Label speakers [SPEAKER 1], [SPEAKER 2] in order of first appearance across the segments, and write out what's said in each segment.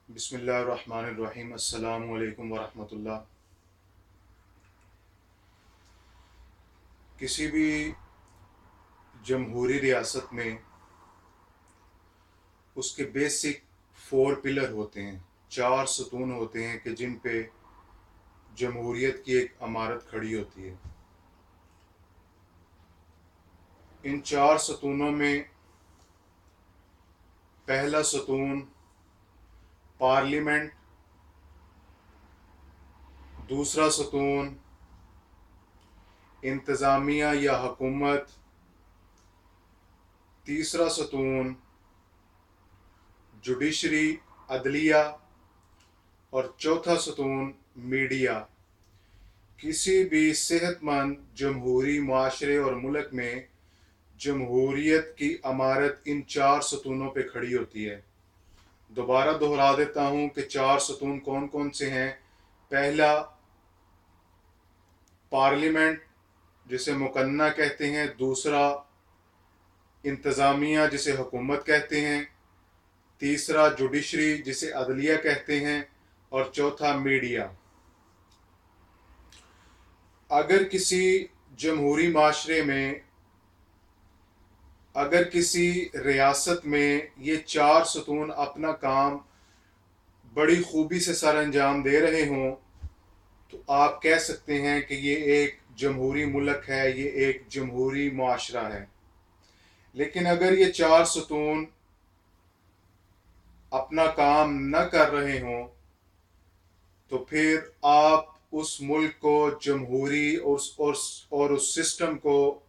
[SPEAKER 1] बिस्मिल्लाहिर्रहमानिर्रहीम। अस्सलामु अलैकुम वरहमतुल्लाह। किसी भी जमहूरी रियासत में उसके बेसिक 4 पिलर होते हैं, 4 सतून होते हैं कि जिन पे जमहूरियत की एक इमारत खड़ी होती है। इन 4 सतूनों में पहला सतून पार्लियामेंट, दूसरा सतून इंतज़ामिया या हुकूमत, तीसरा सतून जुडिशरी अदलिया और चौथा सतून मीडिया। किसी भी सेहतमंद जमहूरी माशरे और मुल्क में जमहूरियत की इमारत इन 4 सतूनों पे खड़ी होती है। दोबारा दोहरा देता हूँ कि 4 सतून कौन कौन से हैं। पहला पार्लियामेंट जिसे मुकन्ना कहते हैं, दूसरा इंतज़ामिया जिसे हुकूमत कहते हैं, तीसरा जुडिशरी जिसे अदलिया कहते हैं और चौथा मीडिया। अगर किसी जमहूरी माशरे में, अगर किसी रियासत में ये 4 सतून अपना काम बड़ी खूबी से सर अंजाम दे रहे हों तो आप कह सकते हैं कि ये एक जमहूरी मुल्क है, ये एक जमहूरी माशरा है। लेकिन अगर ये 4 सतून अपना काम न कर रहे हों तो फिर आप उस मुल्क को जमहूरी और उस सिस्टम को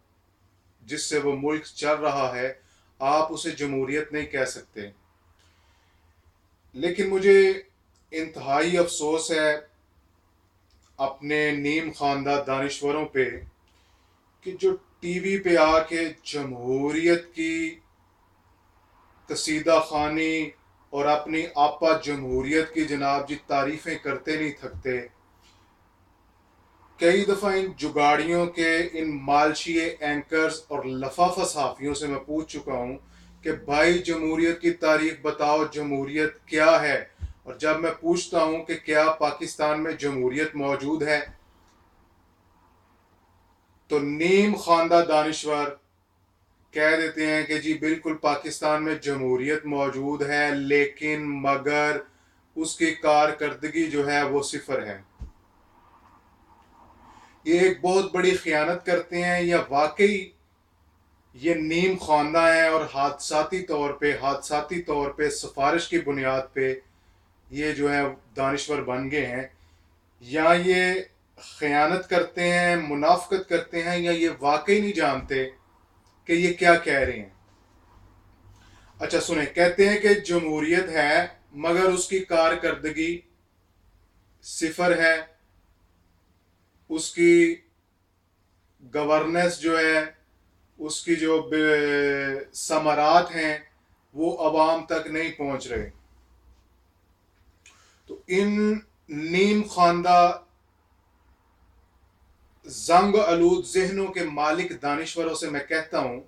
[SPEAKER 1] जिससे वो मुल्क चल रहा है, आप उसे जमहूरियत नहीं कह सकते। लेकिन मुझे इंतहाई अफसोस है अपने नीम खानदा दानिश्वरों पे कि जो टीवी पे आके जमहूरियत की कसीदा खानी और अपनी आपा जमहूरियत की जनाब जी तारीफ़ें करते नहीं थकते। कई दफ़ा इन जुगाड़ियों के, इन मालशिए एंकर्स और लफाफा सहाफ़ियों से मैं पूछ चुका हूँ कि भाई जमहूरियत की तारीख बताओ, जमहूरियत क्या है। और जब मैं पूछता हूँ कि क्या पाकिस्तान में जमहूरियत मौजूद है तो नीम खानदा दानिश्वर कह देते हैं कि जी बिल्कुल पाकिस्तान में जमहूरियत मौजूद है, लेकिन मगर उसकी कारकर्दगी जो है वो सिफर है। ये एक बहुत बड़ी खयानत करते हैं, या वाकई ये नीम खानदा है और हादसाती तौर पे सिफारिश की बुनियाद पे ये जो है दानिश्वर बन गए हैं, या ये खयानत करते हैं, मुनाफकत करते हैं, या ये वाकई नहीं जानते कि ये क्या कह रहे हैं। अच्छा सुने, कहते हैं कि जमहूरियत है मगर उसकी कारकर्दगी सिफर है, उसकी गवर्नेंस जो है, उसकी जो समरात हैं वो अवाम तक नहीं पहुंच रहे। तो इन नीम खानदा जंग आलूद जहनों के मालिक दानिश्वरों से मैं कहता हूं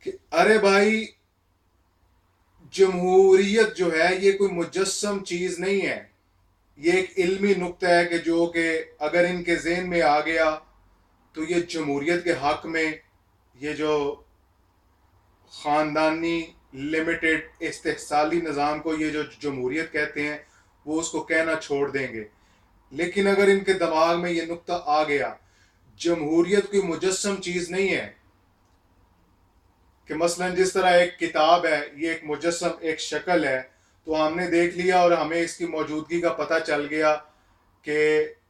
[SPEAKER 1] कि अरे भाई, जमहूरियत जो है ये कोई मुजस्सम चीज नहीं है, ये एक इल्मी नुक्ता है कि जो कि अगर इनके जहन में आ गया तो ये जमहूरियत के हक में ये जो ख़ानदानी लिमिटेड इस्तेहसाली निज़ाम को ये जो जमहूरियत कहते हैं वो उसको कहना छोड़ देंगे। लेकिन अगर इनके दिमाग में ये नुक्ता आ गया, जमहूरियत कोई मुजस्सम चीज़ नहीं है कि मसलन जिस तरह एक किताब है ये एक मुजस्सम, एक शक्ल है, तो हमने देख लिया और हमें इसकी मौजूदगी का पता चल गया कि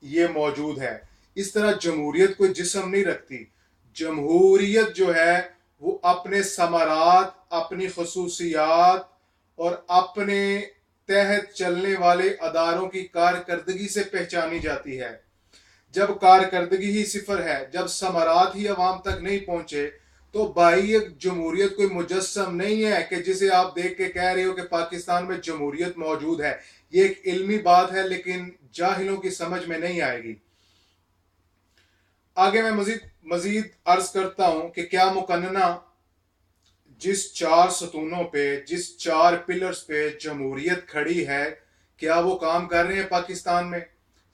[SPEAKER 1] ये मौजूद है। इस तरह जमहूरियत कोई जिस्म नहीं रखती। जमहूरियत जो है वो अपने समारात, अपनी खसूसियात और अपने तहत चलने वाले अदारों की कारकर्दगी से पहचानी जाती है। जब कारकर्दगी ही सिफर है, जब समारात ही अवाम तक नहीं पहुंचे, तो भाई जमहूरियत कोई मुजस्सम नहीं है कि जिसे आप देख के कह रहे हो कि पाकिस्तान में जमहूरियत मौजूद है। ये एक इल्मी बात है लेकिन जाहिलों की समझ में नहीं आएगी। आगे मैं मजीद मजीद अर्ज करता हूं कि क्या मुकन्ना जिस चार सतूनों पे, जिस चार पिलर्स पे जमहूरियत खड़ी है, क्या वो काम कर रहे हैं पाकिस्तान में?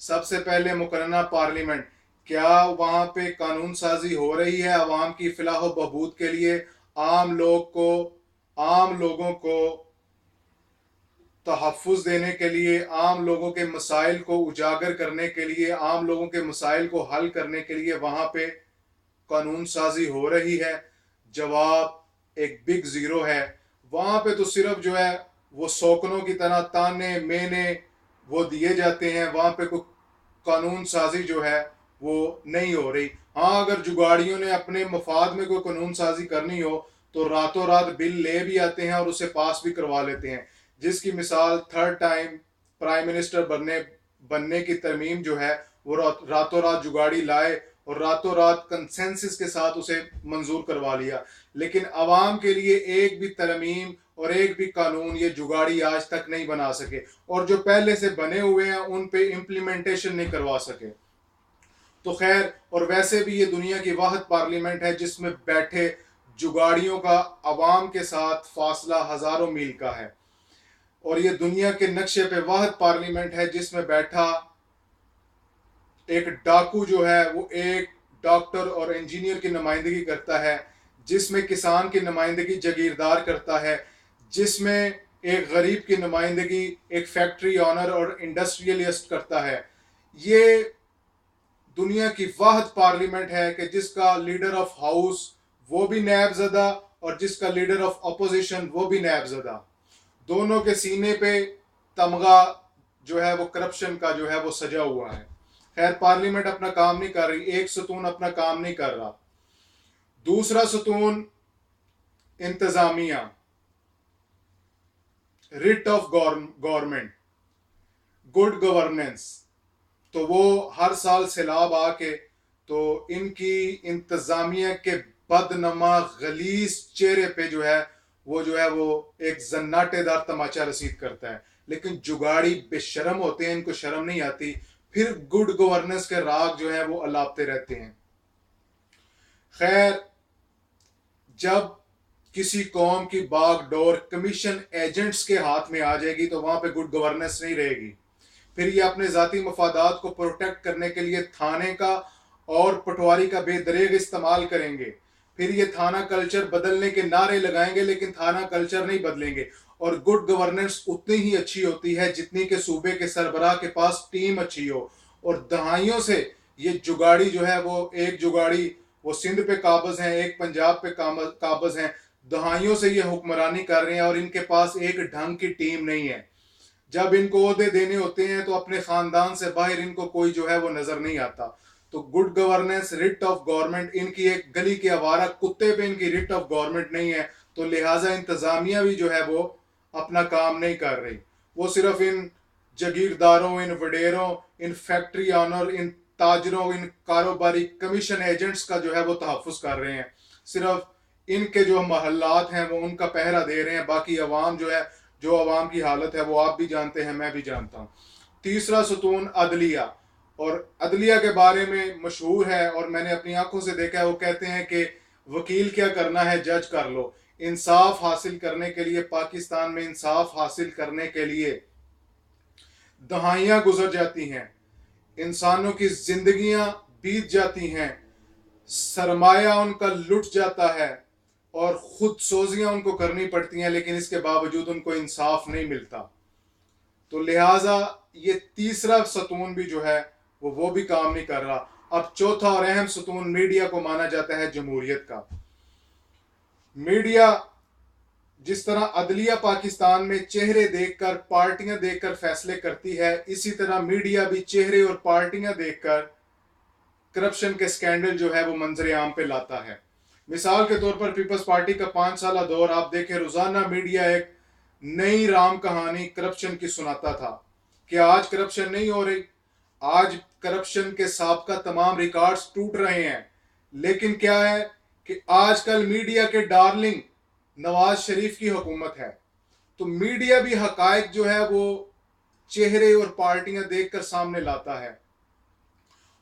[SPEAKER 1] सबसे पहले मुकर्रना पार्लियामेंट, क्या वहाँ पे कानून साजी हो रही है अवाम की फलाह व बहबूद के लिए? आम लोगों को तहफ़्फ़ुज़ देने के लिए, आम लोगों के मसाइल को उजागर करने के लिए, आम लोगों के मसाइल को हल करने के लिए वहाँ पे कानून साजी हो रही है? जवाब एक बिग ज़ीरो है। वहाँ पे तो सिर्फ जो है वो शौकनों की तरह ताने मेने वो दिए जाते हैं, वहाँ पे कोई कानून साजी जो है वो नहीं हो रही। हाँ, अगर जुगाड़ियों ने अपने मफाद में कोई कानून साजी करनी हो तो रातों रात बिल ले भी आते हैं और उसे पास भी करवा लेते हैं, जिसकी मिसाल थर्ड टाइम प्राइम मिनिस्टर बनने की तरमीम जो है वो रातों रात जुगाड़ी लाए और रातों रात कंसेंसस के साथ उसे मंजूर करवा लिया। लेकिन अवाम के लिए एक भी तरमीम और एक भी कानून ये जुगाड़ी आज तक नहीं बना सके, और जो पहले से बने हुए हैं उन पे इम्प्लीमेंटेशन नहीं करवा सके। तो खैर, और वैसे भी ये दुनिया की वाहिद पार्लियामेंट है जिसमें बैठे जुगाड़ियों का अवाम के साथ फासला हजारों मील का है, और ये दुनिया के नक्शे पे वाहिद पार्लियामेंट है जिसमें बैठा एक डाकू जो है वो एक डॉक्टर और इंजीनियर की नुमाइंदगी करता है, जिसमें किसान की नुमाइंदगी जागीरदार करता है, जिसमें एक गरीब की नुमाइंदगी एक फैक्ट्री ऑनर और इंडस्ट्रियलिस्ट करता है। ये दुनिया की वाहिद पार्लियामेंट है कि जिसका लीडर ऑफ हाउस वो भी नैबज़दा और जिसका लीडर ऑफ अपोजिशन वो भी नैबज़दा। दोनों के सीने पे तमगा जो है वो करप्शन का जो है वो सजा हुआ है। खैर, पार्लियामेंट अपना काम नहीं कर रही, एक सतून अपना काम नहीं कर रहा। दूसरा सतून इंतजामिया, writ of government, good governance. तो वो हर साल सैलाब आके तो इनकी इंतजामिया के बदनमा गलीस चेहरे पे जो है वो एक जन्नाटेदार तमाचा रसीद करता है। लेकिन जुगाड़ी बेशरम होते हैं, इनको शर्म नहीं आती, फिर गुड गवर्नेंस के राग जो है वो अलापते रहते हैं। खैर, जब किसी कौम की बागडोर कमीशन एजेंट्स के हाथ में आ जाएगी तो वहां पे गुड गवर्नेंस नहीं रहेगी। फिर ये अपने जाती मफादात को प्रोटेक्ट करने के लिए थाने का और पटवारी का बेदरेग इस्तेमाल करेंगे। फिर ये थाना कल्चर बदलने के नारे लगाएंगे, लेकिन थाना कल्चर नहीं बदलेंगे। और गुड गवर्नेंस उतनी ही अच्छी होती है जितनी के सूबे के सरबराह के पास टीम अच्छी हो। और दहाइयों से ये जुगाड़ी जो है वो एक जुगाड़ी वो सिंध पे काबज हैं, एक पंजाब पे काबज हैं। दहाइयों से ये हुक्मरानी कर रहे हैं और इनके पास एक ढंग की टीम नहीं है। जब इनको ओहदे देने होते हैं तो अपने खानदान से बाहर इनको कोई जो है वो नजर नहीं आता। तो good governance, writ of government, इनकी एक गली के आवारा कुत्ते पे इनकी रिट ऑफ गवर्नमेंट नहीं है। तो लिहाजा इंतजामिया भी जो है वो अपना काम नहीं कर रही। वो सिर्फ इन जागीरदारों, इन वडेरों, इन फैक्ट्री ऑनर, इन ताजरों, इन कारोबारी कमीशन एजेंट्स का जो है वो तहफ़्फ़ुज़ कर रहे हैं। सिर्फ इनके जो महल्लात हैं वो उनका पहरा दे रहे हैं। बाकी अवाम जो है, जो अवाम की हालत है वो आप भी जानते हैं, मैं भी जानता हूँ। तीसरा सतून अदलिया, और अदलिया के बारे में मशहूर है और मैंने अपनी आंखों से देखा है। वो कहते हैं कि वकील क्या करना है, जज कर लो। इंसाफ हासिल करने के लिए, पाकिस्तान में इंसाफ हासिल करने के लिए दहाइयाँ गुजर जाती हैं, इंसानों की जिंदगियां बीत जाती हैं, सरमाया उनका लुट जाता है और खुद सोजियां उनको करनी पड़ती हैं, लेकिन इसके बावजूद उनको इंसाफ नहीं मिलता। तो लिहाजा ये तीसरा सतून भी जो है वो भी काम नहीं कर रहा। अब चौथा और अहम सतून मीडिया को माना जाता है जमहूरियत का। मीडिया जिस तरह अदलिया पाकिस्तान में चेहरे देखकर, पार्टियां देखकर फैसले करती है, इसी तरह मीडिया भी चेहरे और पार्टियां देखकर करप्शन के स्कैंडल जो है वो मंजरे आम पे लाता है। मिसाल के तौर पर पीपल्स पार्टी का 5 साल दौर आप देखें, रोजाना मीडिया एक नई राम कहानी करप्शन की सुनाता था कि आज करप्शन नहीं हो रही, आज करप्शन के साबका तमाम रिकॉर्ड्स टूट रहे हैं। लेकिन क्या है कि आजकल मीडिया के डार्लिंग नवाज शरीफ की हुकूमत है, तो मीडिया भी हकायक जो है वो चेहरे और पार्टियां देखकर सामने लाता है।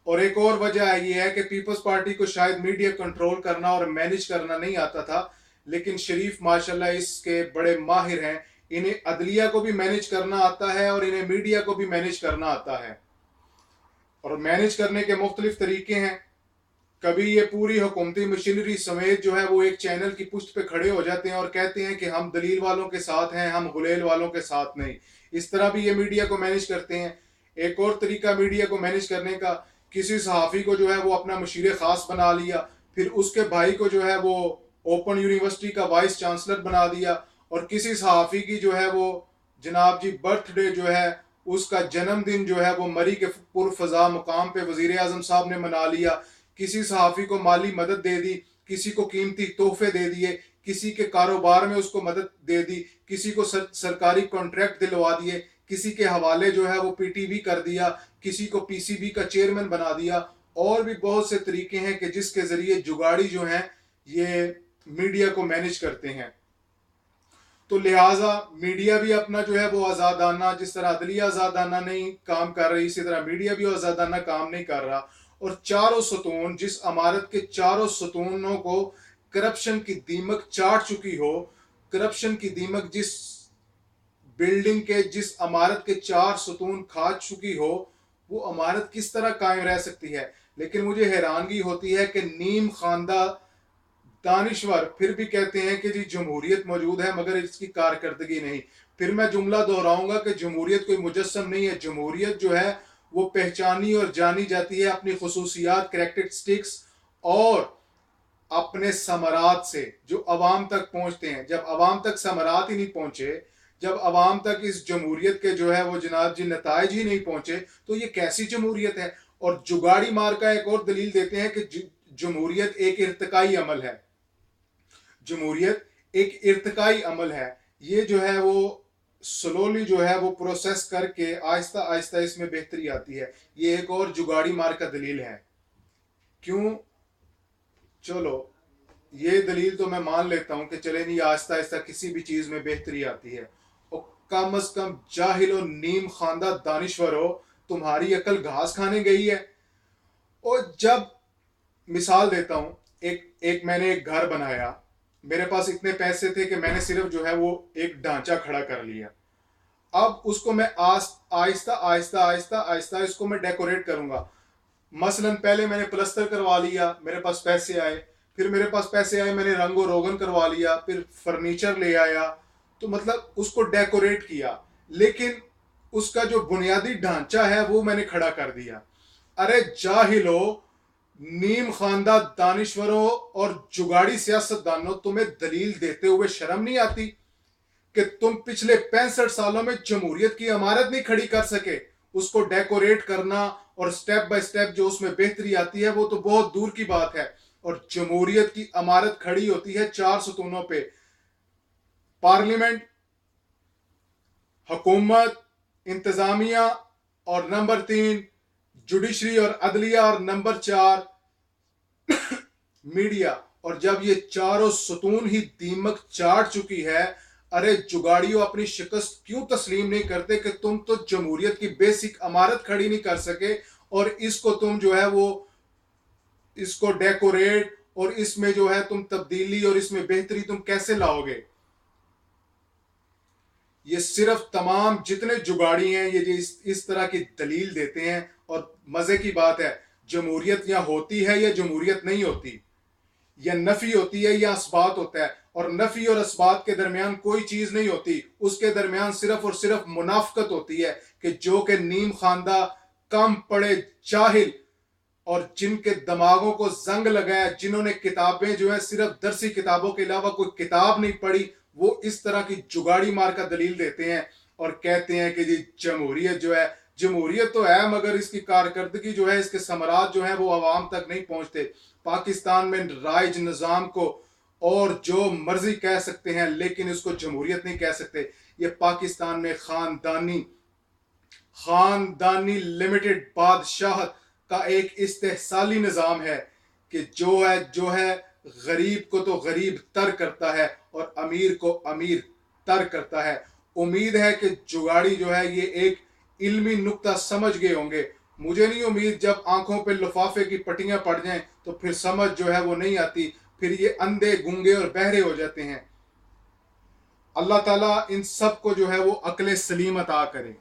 [SPEAKER 1] और एक और वजह यह है कि पीपल्स पार्टी को शायद मीडिया कंट्रोल करना और मैनेज करना नहीं आता था, लेकिन शरीफ माशाल्लाह इसके बड़े माहिर हैं। इन्हें अदलिया को भी मैनेज करना आता है और इन्हें मीडिया को भी मैनेज करना आता है, और मैनेज करने के मुख्तलिफ तरीके हैं। कभी ये पूरी हुकूमती मशीनरी समेत जो है वो एक चैनल की पुष्ट पे खड़े हो जाते हैं और कहते हैं कि हम दलील वालों के साथ हैं, हम गुलेल वालों के साथ नहीं। इस तरह भी ये मीडिया को मैनेज करते हैं। एक और तरीका मीडिया को मैनेज करने का, किसी सहाफ़ी को जो है वो अपना मशीर ख़ास बना लिया, फिर उसके भाई को जो है वो ओपन यूनिवर्सिटी का वाइस चांसलर बना दिया, और किसी सहाफ़ी की जो है वो जनाब जी बर्थडे जो है, उसका जन्मदिन जो है वो मरी के पुरफजा मुकाम पे वज़ीर आज़म साहब ने मना लिया। किसी सहाफ़ी को माली मदद दे दी, किसी को कीमती तोहफे दे दिए, किसी के कारोबार में उसको मदद दे दी, किसी को सरकारी कॉन्ट्रैक्ट दिलवा दिए, किसी के हवाले जो है वो पीटीवी कर दिया, किसी को पीसीबी का चेयरमैन बना दिया। और भी बहुत से तरीके हैं कि जिसके ज़रिए जुगाड़ी जो हैं ये मीडिया को मैनेज करते हैं। तो लिहाजा मीडिया भी अपना जो है वो आज़ादाना, जिस तरह अदलिया आज़ादाना नहीं काम कर रही, इसी तरह मीडिया भी आज़ादाना काम नहीं कर रहा। और चारों सतून, जिस अमारत के चारों सतूनों को करप्शन की दीमक चाट चुकी हो, करप्शन की दीमक जिस बिल्डिंग के, जिस अमारत के चार सतून खा चुकी हो, वो अमारत किस तरह कायम रह सकती है। लेकिन मुझे हैरानगी होती है कि नीम खानदा दानिश्वर फिर भी कहते हैं कि जी जमहूरियत मौजूद है मगर इसकी कारकर्दगी नहीं। फिर मैं जुमला दोहराऊंगा कि जमहूरियत कोई मुजस्सम नहीं है। जमहूरियत जो है वो पहचानी और जानी जाती है अपनी खसूसियात, करैक्टरिस्टिक्स और अपने समरात से जो अवाम तक पहुंचते हैं। जब अवाम तक समरात ही नहीं पहुंचे, जब अवाम तक इस जमहूरियत के जो है वो जनाब जी नताइज ही नहीं पहुंचे, तो ये कैसी जमहूरियत है। और जुगाड़ी मार का एक और दलील देते हैं कि जमहूरियत एक इर्तिकाई अमल है। जमहूरियत एक इर्तिकाई अमल है। ये जो है वो स्लोली जो है वो प्रोसेस करके आहिस्ता आहिस्ता इसमें बेहतरी आती है। ये एक और जुगाड़ी मार का दलील है। क्यों? चलो ये दलील तो मैं मान लेता हूं कि चले नहीं, आहिस्ता आहिस्ता किसी भी चीज में बेहतरी आती है। और कम अज कम जाहिल और नीम खानदा दानिश्वर हो, तुम्हारी अकल घास खाने गई है। और जब मिसाल देता हूं, एक मैंने एक घर बनाया, मेरे पास इतने पैसे थे कि मैंने सिर्फ जो है वो एक ढांचा खड़ा कर लिया। अब उसको मैं आहिस्ता आहिस्ता आहिस्ता आहिस्ता इसको मैं डेकोरेट करूंगा। मसलन पहले मैंने प्लस्तर करवा लिया, मेरे पास पैसे आए, फिर मेरे पास पैसे आए, मैंने रंगो रोगन करवा लिया, फिर फर्नीचर ले आया, तो मतलब उसको डेकोरेट किया, लेकिन उसका जो बुनियादी ढांचा है वो मैंने खड़ा कर दिया। अरे जाहिलो, नीम खानदा दानिश्वरों और जुगाड़ी सियासतदानों, तुम्हें दलील देते हुए शर्म नहीं आती कि तुम पिछले 65 सालों में जमहूरियत की इमारत नहीं खड़ी कर सके? उसको डेकोरेट करना और स्टेप बाय स्टेप जो उसमें बेहतरी आती है वो तो बहुत दूर की बात है। और जमहूरियत की इमारत खड़ी होती है 4 सतूनों पे: पार्लियामेंट, हुकूमत, इंतजामिया, और नंबर 3 जुडिशरी और अदलिया, और नंबर 4 मीडिया। और जब ये चारों सतून ही दीमक चाट चुकी है, अरे जुगाड़ियों अपनी शिकस्त क्यों तस्लीम नहीं करते कि तुम तो जमहूरियत की बेसिक इमारत खड़ी नहीं कर सके, और इसको तुम जो है वो इसको डेकोरेट और इसमें जो है तुम तब्दीली और इसमें बेहतरी तुम कैसे लाओगे? ये सिर्फ तमाम जितने जुगाड़ी हैं ये इस तरह की दलील देते हैं। और मजे की बात है, जमहूरियत या होती है या जमहूरियत नहीं होती, या नफी होती है या असबात होता है। और नफी और असबात के दरमियान कोई चीज नहीं होती, उसके दरमियान सिर्फ और सिर्फ मुनाफकत होती है कि जो कि नीम खानदा, कम पढ़े जाहिल और जिनके दिमागों को जंग लगाया, जिन्होंने किताबें जो है सिर्फ दरसी किताबों के अलावा कोई किताब नहीं पढ़ी, वो इस तरह की जुगाड़ी मार का दलील देते हैं और कहते हैं कि जी जमहूरियत जो है, जमहूरियत तो है मगर इसकी कारकर्दगी जो है, इसके समरात जो है वो आवाम तक नहीं पहुंचते। पाकिस्तान में राइज निज़ाम को और जो मर्जी कह सकते हैं लेकिन इसको जमहूरियत नहीं कह सकते। ये पाकिस्तान में खानदानी लिमिटेड बादशाहत का एक इस्तेहसाली निज़ाम है कि जो है गरीब को तो गरीब तर करता है और अमीर को अमीर तर करता है। उम्मीद है कि जुगाड़ी जो है ये एक इल्मी नुक्ता समझ गए होंगे। मुझे नहीं उम्मीद जब आंखों पे लिफाफे की पट्टियां पड़ जाएं तो फिर समझ जो है वो नहीं आती। फिर ये अंधे गूंगे और बहरे हो जाते हैं। अल्लाह ताला इन सब को जो है वो अक्ल सलीम अता करे।